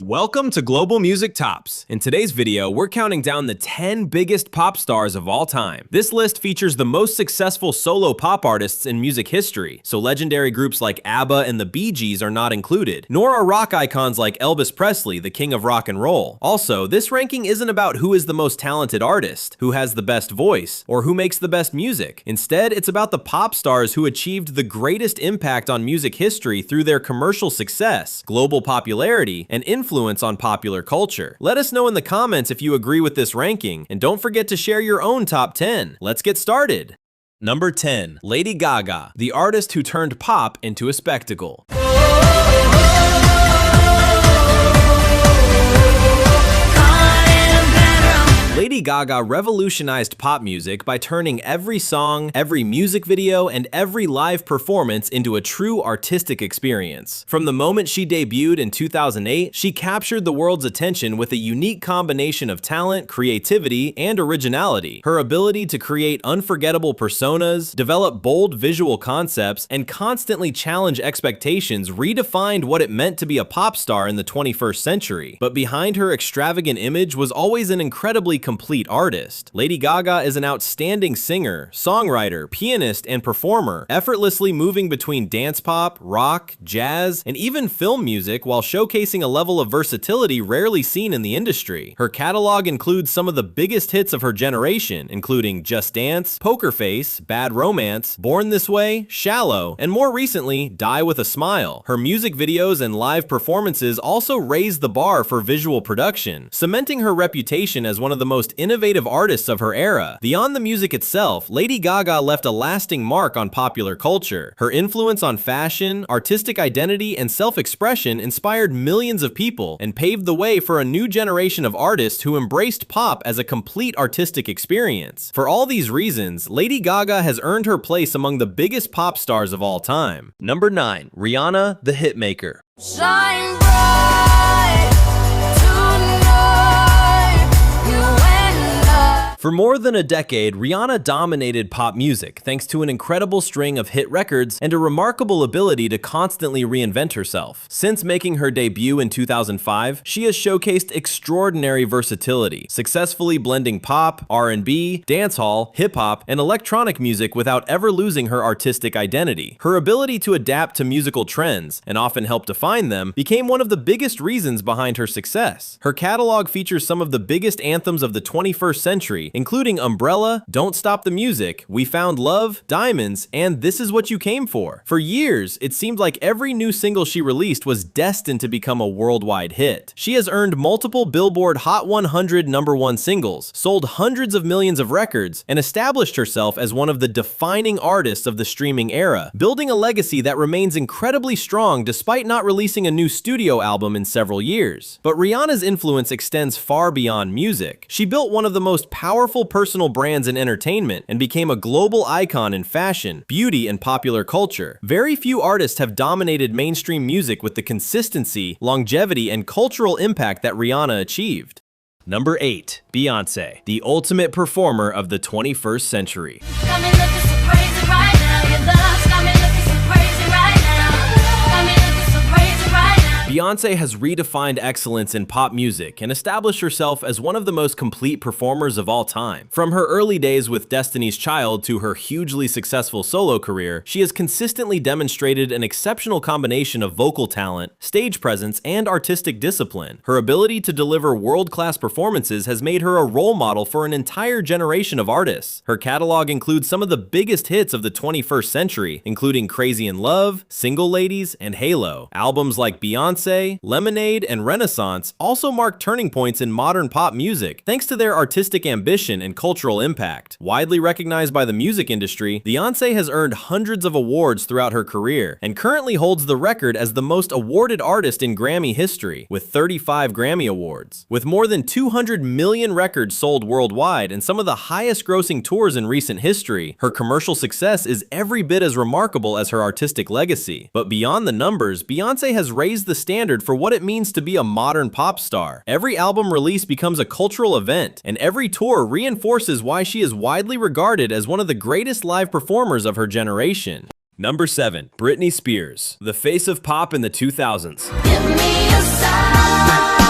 Welcome to Global Music Tops. In today's video, we're counting down the 10 biggest pop stars of all time. This list features the most successful solo pop artists in music history, so legendary groups like ABBA and the Bee Gees are not included, nor are rock icons like Elvis Presley, the king of rock and roll. Also, this ranking isn't about who is the most talented artist, who has the best voice, or who makes the best music. Instead, it's about the pop stars who achieved the greatest impact on music history through their commercial success, global popularity, and influence on popular culture. Let us know in the comments if you agree with this ranking, and don't forget to share your own top 10. Let's get started. Number 10. Lady Gaga, the artist who turned pop into a spectacle. Lady Gaga revolutionized pop music by turning every song, every music video, and every live performance into a true artistic experience. From the moment she debuted in 2008, she captured the world's attention with a unique combination of talent, creativity, and originality. Her ability to create unforgettable personas, develop bold visual concepts, and constantly challenge expectations redefined what it meant to be a pop star in the 21st century. But behind her extravagant image was always an incredibly complete artist. Lady Gaga is an outstanding singer, songwriter, pianist, and performer, effortlessly moving between dance pop, rock, jazz, and even film music while showcasing a level of versatility rarely seen in the industry. Her catalog includes some of the biggest hits of her generation, including Just Dance, Poker Face, Bad Romance, Born This Way, Shallow, and more recently, Die With a Smile. Her music videos and live performances also raised the bar for visual production, cementing her reputation as one of the most innovative artists of her era. Beyond the music itself, Lady Gaga left a lasting mark on popular culture. Her influence on fashion, artistic identity, and self-expression inspired millions of people and paved the way for a new generation of artists who embraced pop as a complete artistic experience. For all these reasons, Lady Gaga has earned her place among the biggest pop stars of all time. Number 9. Rihanna, the Hitmaker. Shine bright tonight, you and I. For more than a decade, Rihanna dominated pop music thanks to an incredible string of hit records and a remarkable ability to constantly reinvent herself. Since making her debut in 2005, she has showcased extraordinary versatility, successfully blending pop, R&B, dancehall, hip-hop, and electronic music without ever losing her artistic identity. Her ability to adapt to musical trends, and often help define them, became one of the biggest reasons behind her success. Her catalog features some of the biggest anthems of the 21st century, including Umbrella, Don't Stop the Music, We Found Love, Diamonds, and This Is What You Came For. For years, it seemed like every new single she released was destined to become a worldwide hit. She has earned multiple Billboard Hot 100 #1 singles, sold hundreds of millions of records, and established herself as one of the defining artists of the streaming era, building a legacy that remains incredibly strong despite not releasing a new studio album in several years. But Rihanna's influence extends far beyond music. She built one of the most powerful personal brands in entertainment and became a global icon in fashion, beauty, and popular culture. Very few artists have dominated mainstream music with the consistency, longevity, and cultural impact that Rihanna achieved. Number 8. Beyoncé, the ultimate performer of the 21st century. Got me looking so crazy right now. Your love's got me looking so crazy right now. Got me looking so crazy right now. Beyoncé has redefined excellence in pop music and established herself as one of the most complete performers of all time. From her early days with Destiny's Child to her hugely successful solo career, she has consistently demonstrated an exceptional combination of vocal talent, stage presence, and artistic discipline. Her ability to deliver world-class performances has made her a role model for an entire generation of artists. Her catalog includes some of the biggest hits of the 21st century, including Crazy in Love, Single Ladies, and Halo. Albums like Beyoncé, Lemonade, and Renaissance also mark turning points in modern pop music, thanks to their artistic ambition and cultural impact. Widely recognized by the music industry, Beyoncé has earned hundreds of awards throughout her career, and currently holds the record as the most awarded artist in Grammy history, with 35 Grammy Awards. With more than 200 million records sold worldwide and some of the highest grossing tours in recent history, her commercial success is every bit as remarkable as her artistic legacy. But beyond the numbers, Beyoncé has raised the standard for what it means to be a modern pop star. Every album release becomes a cultural event, and every tour reinforces why she is widely regarded as one of the greatest live performers of her generation. Number 7. Britney Spears, the face of pop in the 2000s. Give me a sign.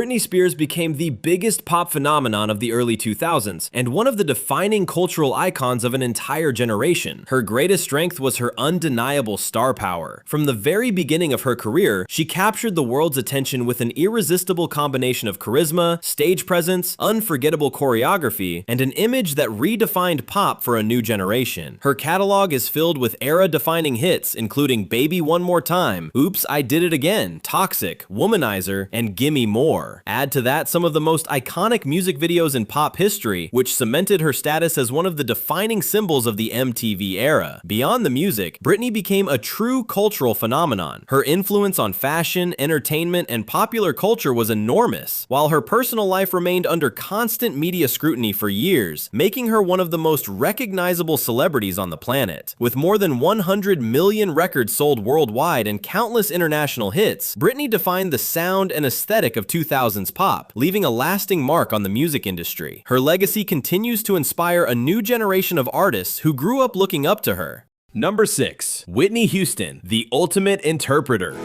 Britney Spears became the biggest pop phenomenon of the early 2000s and one of the defining cultural icons of an entire generation. Her greatest strength was her undeniable star power. From the very beginning of her career, she captured the world's attention with an irresistible combination of charisma, stage presence, unforgettable choreography, and an image that redefined pop for a new generation. Her catalog is filled with era-defining hits, including Baby One More Time, Oops, I Did It Again, Toxic, Womanizer, and Gimme More. Add to that some of the most iconic music videos in pop history, which cemented her status as one of the defining symbols of the MTV era. Beyond the music, Britney became a true cultural phenomenon. Her influence on fashion, entertainment, and popular culture was enormous, while her personal life remained under constant media scrutiny for years, making her one of the most recognizable celebrities on the planet. With more than 100 million records sold worldwide and countless international hits, Britney defined the sound and aesthetic of 2000s pop, leaving a lasting mark on the music industry. Her legacy continues to inspire a new generation of artists who grew up looking up to her. Number 6. Whitney Houston, the ultimate interpreter.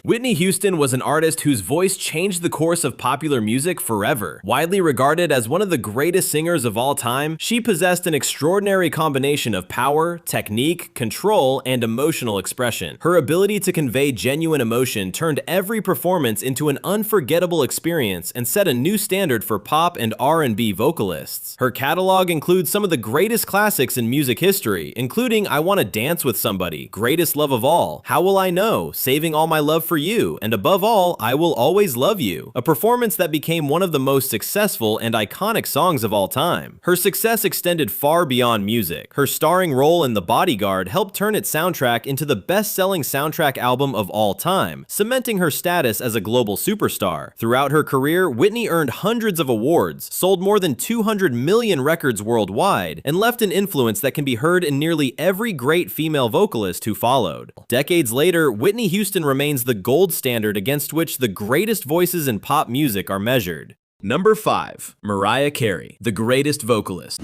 Whitney Houston was an artist whose voice changed the course of popular music forever. Widely regarded as one of the greatest singers of all time, she possessed an extraordinary combination of power, technique, control, and emotional expression. Her ability to convey genuine emotion turned every performance into an unforgettable experience and set a new standard for pop and R&B vocalists. Her catalog includes some of the greatest classics in music history, including I Wanna Dance with Somebody, Greatest Love of All, How Will I Know, Saving All My Love for You, and above all, I Will Always Love You, a performance that became one of the most successful and iconic songs of all time. Her success extended far beyond music. Her starring role in The Bodyguard helped turn its soundtrack into the best-selling soundtrack album of all time, cementing her status as a global superstar. Throughout her career, Whitney earned hundreds of awards, sold more than 200 million records worldwide, and left an influence that can be heard in nearly every great female vocalist who followed. Decades later, Whitney Houston remains the gold standard against which the greatest voices in pop music are measured. Number 5. Mariah Carey, the greatest vocalist.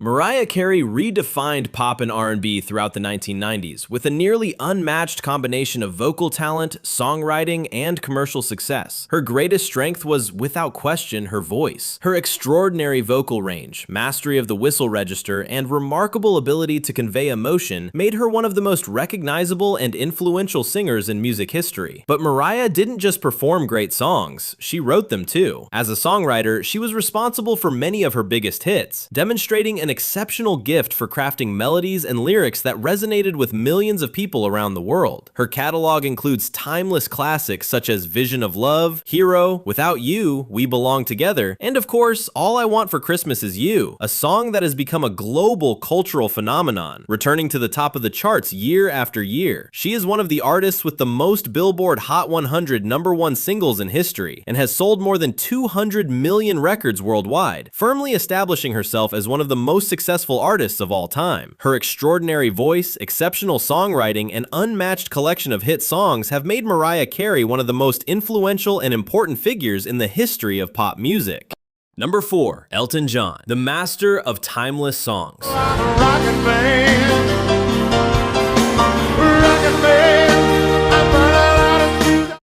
Mariah Carey redefined pop and R&B throughout the 1990s with a nearly unmatched combination of vocal talent, songwriting, and commercial success. Her greatest strength was, without question, her voice. Her extraordinary vocal range, mastery of the whistle register, and remarkable ability to convey emotion made her one of the most recognizable and influential singers in music history. But Mariah didn't just perform great songs, she wrote them too. As a songwriter, she was responsible for many of her biggest hits, demonstrating an exceptional gift for crafting melodies and lyrics that resonated with millions of people around the world. Her catalog includes timeless classics such as Vision of Love, Hero, Without You, We Belong Together, and of course, All I Want for Christmas Is You, a song that has become a global cultural phenomenon, returning to the top of the charts year after year. She is one of the artists with the most Billboard Hot 100 #1 singles in history, and has sold more than 200 million records worldwide, firmly establishing herself as one of the most successful artists of all time. Her extraordinary voice, exceptional songwriting, and unmatched collection of hit songs have made Mariah Carey one of the most influential and important figures in the history of pop music. Number 4. Elton John, the master of timeless songs. Rocket man, rocket man.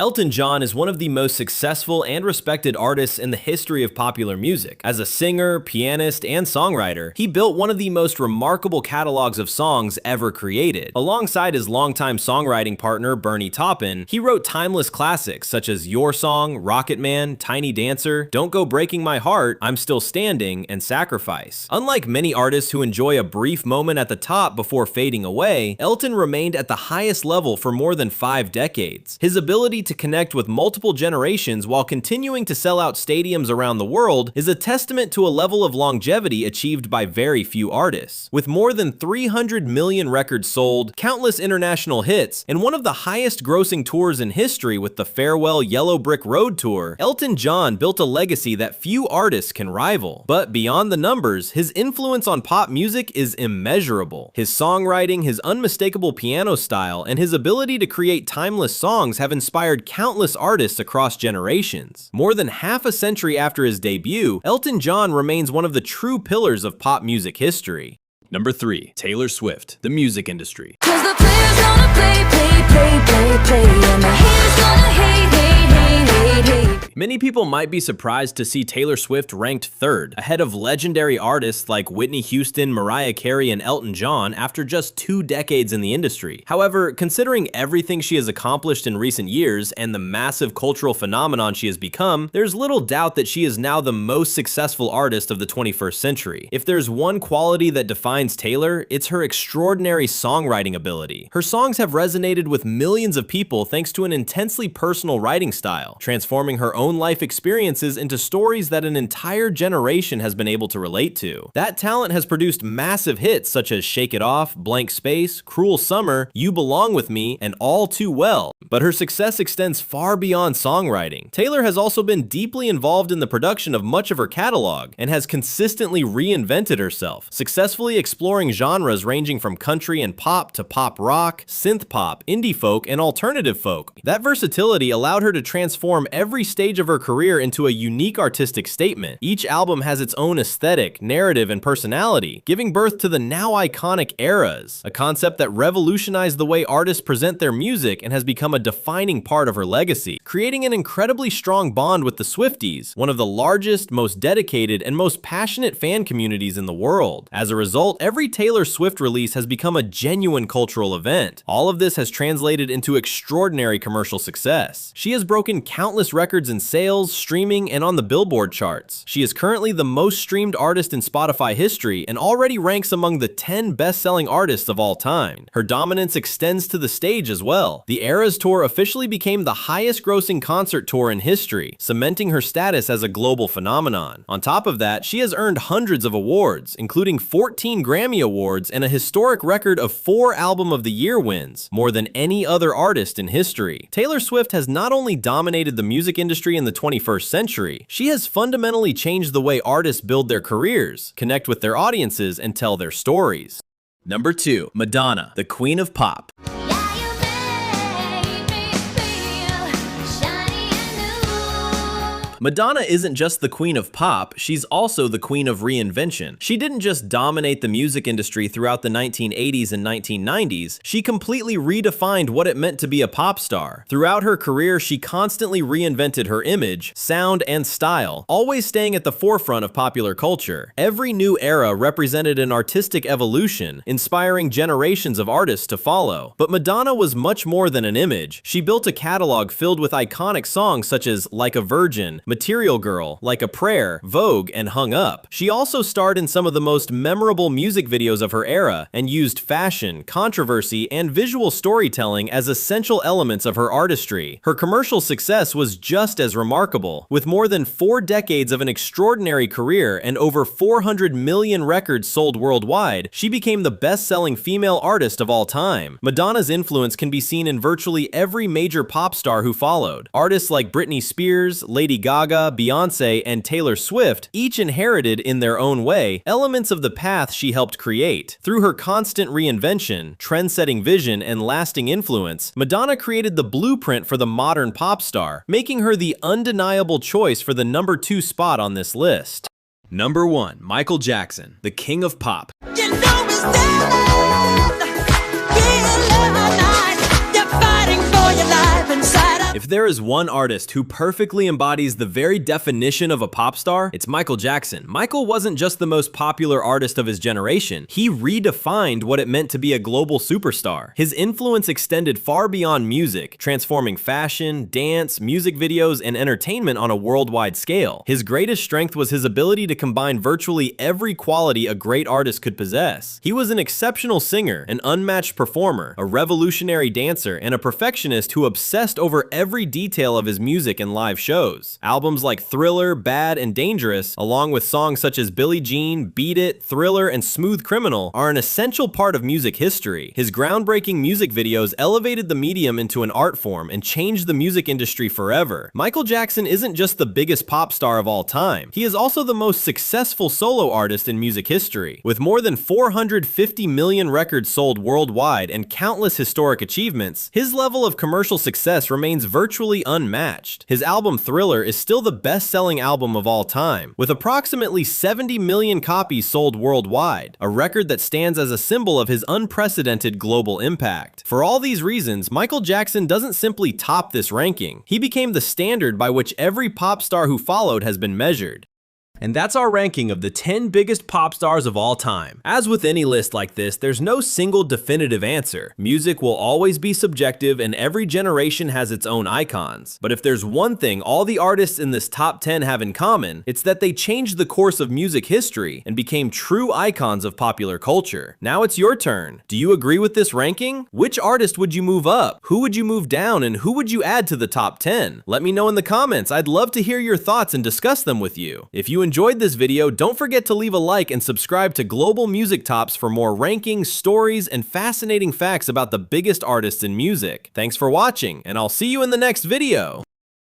Elton John is one of the most successful and respected artists in the history of popular music. As a singer, pianist, and songwriter, he built one of the most remarkable catalogs of songs ever created. Alongside his longtime songwriting partner, Bernie Taupin, he wrote timeless classics such as Your Song, Rocket Man, Tiny Dancer, Don't Go Breaking My Heart, I'm Still Standing, and Sacrifice. Unlike many artists who enjoy a brief moment at the top before fading away, Elton remained at the highest level for more than 5 decades. His ability to connect with multiple generations while continuing to sell out stadiums around the world is a testament to a level of longevity achieved by very few artists. With more than 300 million records sold, countless international hits, and one of the highest grossing tours in history with the Farewell Yellow Brick Road Tour, Elton John built a legacy that few artists can rival. But beyond the numbers, his influence on pop music is immeasurable. His songwriting, his unmistakable piano style, and his ability to create timeless songs have inspired inspired countless artists across generations. More than half a century after his debut, Elton John remains one of the true pillars of pop music history. Number 3. Taylor Swift, the music industry. 'Cause the players gonna play, and the haters gonna hate. Many people might be surprised to see Taylor Swift ranked 3rd, ahead of legendary artists like Whitney Houston, Mariah Carey, and Elton John after just 2 decades in the industry. However, considering everything she has accomplished in recent years and the massive cultural phenomenon she has become, there's little doubt that she is now the most successful artist of the 21st century. If there's one quality that defines Taylor, it's her extraordinary songwriting ability. Her songs have resonated with millions of people thanks to an intensely personal writing style, transforming her own life experiences into stories that an entire generation has been able to relate to. That talent has produced massive hits such as Shake It Off, Blank Space, Cruel Summer, You Belong With Me, and All Too Well. But her success extends far beyond songwriting. Taylor has also been deeply involved in the production of much of her catalog and has consistently reinvented herself, successfully exploring genres ranging from country and pop to pop rock, synth pop, indie folk, and alternative folk. That versatility allowed her to transform every stage of her career into a unique artistic statement. Each album has its own aesthetic, narrative, and personality, giving birth to the now iconic eras, a concept that revolutionized the way artists present their music and has become a defining part of her legacy, creating an incredibly strong bond with the Swifties, one of the largest, most dedicated, and most passionate fan communities in the world. As a result, every Taylor Swift release has become a genuine cultural event. All of this has translated into extraordinary commercial success. She has broken countless records in sales, streaming, and on the Billboard charts. She is currently the most streamed artist in Spotify history and already ranks among the 10 best-selling artists of all time. Her dominance extends to the stage as well. The Eras Tour officially became the highest-grossing concert tour in history, cementing her status as a global phenomenon. On top of that, she has earned hundreds of awards, including 14 Grammy Awards and a historic record of 4 Album of the Year wins, more than any other artist in history. Taylor Swift has not only dominated the music industry in the 21st century, she has fundamentally changed the way artists build their careers, connect with their audiences, and tell their stories. Number 2. Madonna, the Queen of Pop. Madonna isn't just the queen of pop, she's also the queen of reinvention. She didn't just dominate the music industry throughout the 1980s and 1990s, she completely redefined what it meant to be a pop star. Throughout her career, she constantly reinvented her image, sound, and style, always staying at the forefront of popular culture. Every new era represented an artistic evolution, inspiring generations of artists to follow. But Madonna was much more than an image. She built a catalog filled with iconic songs such as Like a Virgin, Material Girl, Like a Prayer, Vogue, and Hung Up. She also starred in some of the most memorable music videos of her era and used fashion, controversy, and visual storytelling as essential elements of her artistry. Her commercial success was just as remarkable. With more than 4 decades of an extraordinary career and over 400 million records sold worldwide, she became the best-selling female artist of all time. Madonna's influence can be seen in virtually every major pop star who followed. Artists like Britney Spears, Lady Gaga, Beyoncé, and Taylor Swift each inherited, in their own way, elements of the path she helped create. Through her constant reinvention, trend-setting vision, and lasting influence, Madonna created the blueprint for the modern pop star, making her the undeniable choice for the number 2 spot on this list. Number 1. Michael Jackson, the King of Pop. You know it's dead. You're fighting for your life inside. If there is one artist who perfectly embodies the very definition of a pop star, it's Michael Jackson. Michael wasn't just the most popular artist of his generation, he redefined what it meant to be a global superstar. His influence extended far beyond music, transforming fashion, dance, music videos, and entertainment on a worldwide scale. His greatest strength was his ability to combine virtually every quality a great artist could possess. He was an exceptional singer, an unmatched performer, a revolutionary dancer, and a perfectionist who obsessed over every detail of his music and live shows. Albums like Thriller, Bad, and Dangerous, along with songs such as Billie Jean, Beat It, Thriller, and Smooth Criminal, are an essential part of music history. His groundbreaking music videos elevated the medium into an art form and changed the music industry forever. Michael Jackson isn't just the biggest pop star of all time, he is also the most successful solo artist in music history. With more than 450 million records sold worldwide and countless historic achievements, his level of commercial success remains virtually unmatched. His album Thriller is still the best-selling album of all time, with approximately 70 million copies sold worldwide, a record that stands as a symbol of his unprecedented global impact. For all these reasons, Michael Jackson doesn't simply top this ranking. He became the standard by which every pop star who followed has been measured. And that's our ranking of the 10 biggest pop stars of all time. As with any list like this, there's no single definitive answer. Music will always be subjective and every generation has its own icons. But if there's one thing all the artists in this top 10 have in common, it's that they changed the course of music history and became true icons of popular culture. Now it's your turn. Do you agree with this ranking? Which artist would you move up? Who would you move down? And who would you add to the top 10? Let me know in the comments. I'd love to hear your thoughts and discuss them with you. If you enjoyed this video, don't forget to leave a like and subscribe to Global Music Tops for more rankings, stories, and fascinating facts about the biggest artists in music. Thanks for watching, and I'll see you in the next video.